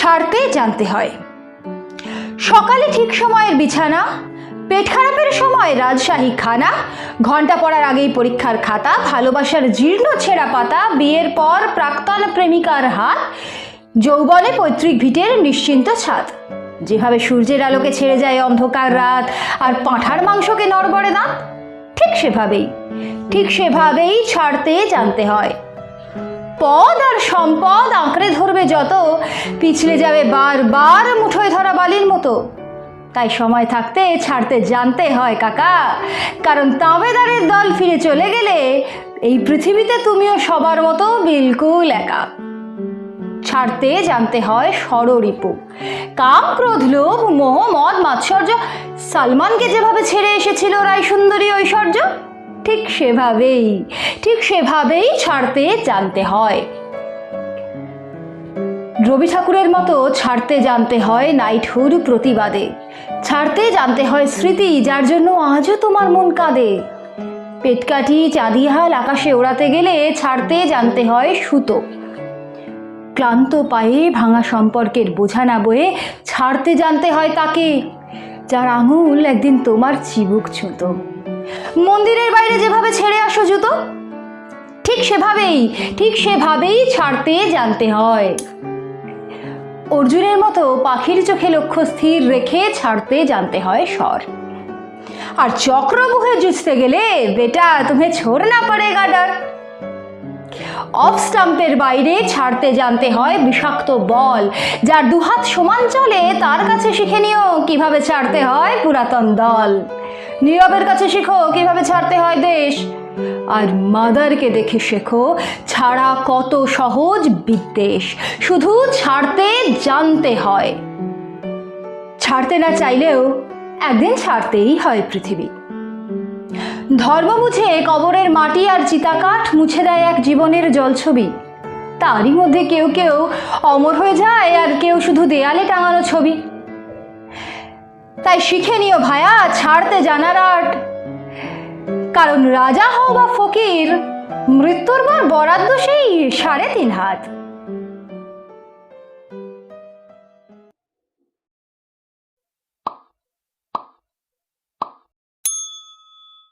ছাড়তে জানতে হয়। সকালে ঠিক সময়ের বিছানা, পেট খারাপের সময় রাজশাহী খানা, ঘন্টা পড়ার আগেই পরীক্ষার খাতা, ভালোবাসার জীর্ণ ছেঁড়া পাতা, বিয়ের পর প্রাক্তন প্রেমিকার হাত, যৌবনে পৈতৃক ভিটের নিশ্চিন্ত ছাদ। যেভাবে সূর্যের আলোকে ছেড়ে যায় অন্ধকার রাত আর পাঁঠার মাংসকে নড়বড়ে দাঁত, ঠিক সেভাবেই ছাড়তে জানতে হয়। পদ আর সম্পদ আঁকড়ে ধরবে যত, পিছলে যাবে বারবার মুঠোয় ধরা বালির মতো। তাই সময় থাকতে ছাড়তে জানতে হয় কাকা, কারণ তাবেদারের দল ফিরে চলে গেলে এই পৃথিবীতে তুমিও সবার মতো বিলকুল একা। ছাড়তে জানতে হয় ষড়রিপু, কাম, ক্রোধ, লোভ, মোহ, মদ, মাৎসর্য। সালমানকে যেভাবে ছেড়ে এসেছিল রায়সুন্দরী ঐশ্বর্য, ঠিক সেভাবেই ছাড়তে জানতে হয়। রবি ঠাকুরের মতো ছাড়তে জানতে হয় নাইটহুড প্রতিবাদে। ছাড়তে জানতে হয় স্মৃতি, যার জন্য আজও তোমার মন কাঁদে। পেটকাঠি, চাঁদিহাল আকাশে ওড়াতে গেলে ছাড়তে জানতে হয় সুতো। ক্লান্ত পায়ে ভাঙা সম্পর্কের বোঝা না বয়ে ছাড়তে জানতে হয় তাকে, যার আঙুল একদিন তোমার চিবুক ছুঁতো। মন্দিরের বাইরে যেভাবে ছেড়ে আসো জুতো, ঠিক সেভাবেই ছাড়তে জানতে হয়। অর্জুনের মতো পাখির চোখে লক্ষ্য স্থির রেখে ছাড়তে জানতে হয় স্বর। আর চক্রবুহে জুঝতে গেলে বেটা তুমি ছোড়না পড়েগা ডর। অফ স্টাম্পের বাইরে ছাড়তে জানতে হয় বিষাক্ত বল, যার দুহাত সমান চলে তার কাছে শিখে নিও কিভাবে ছাড়তে হয় পুরাতন দল। নীরবের কাছে শিখো কিভাবে ছাড়তে হয় দেশ, আর মাদারকে দেখে শেখো ছাড়া কত সহজ বিদ্বেষ। শুধু ছাড়তে জানতে হয়, ছাড়তে না চাইলেও একদিন ছাড়তেই হয় পৃথিবী। ধর্ম বুঝে কবরের মাটি আর চিতাকাঠ মুছে দেয় এক জীবনের জলছবি। তারই মধ্যে কেউ কেউ অমর হয়ে যায়, আর কেউ শুধু দেয়ালে টাঙানো ছবি। তাই শিখে নিও ভায়া ছাড়তে জানার আর্ট, কারণ রাজা হও বা ফকির, মৃত্যুর পর বরাদ্দ সেই 3.5 হাত।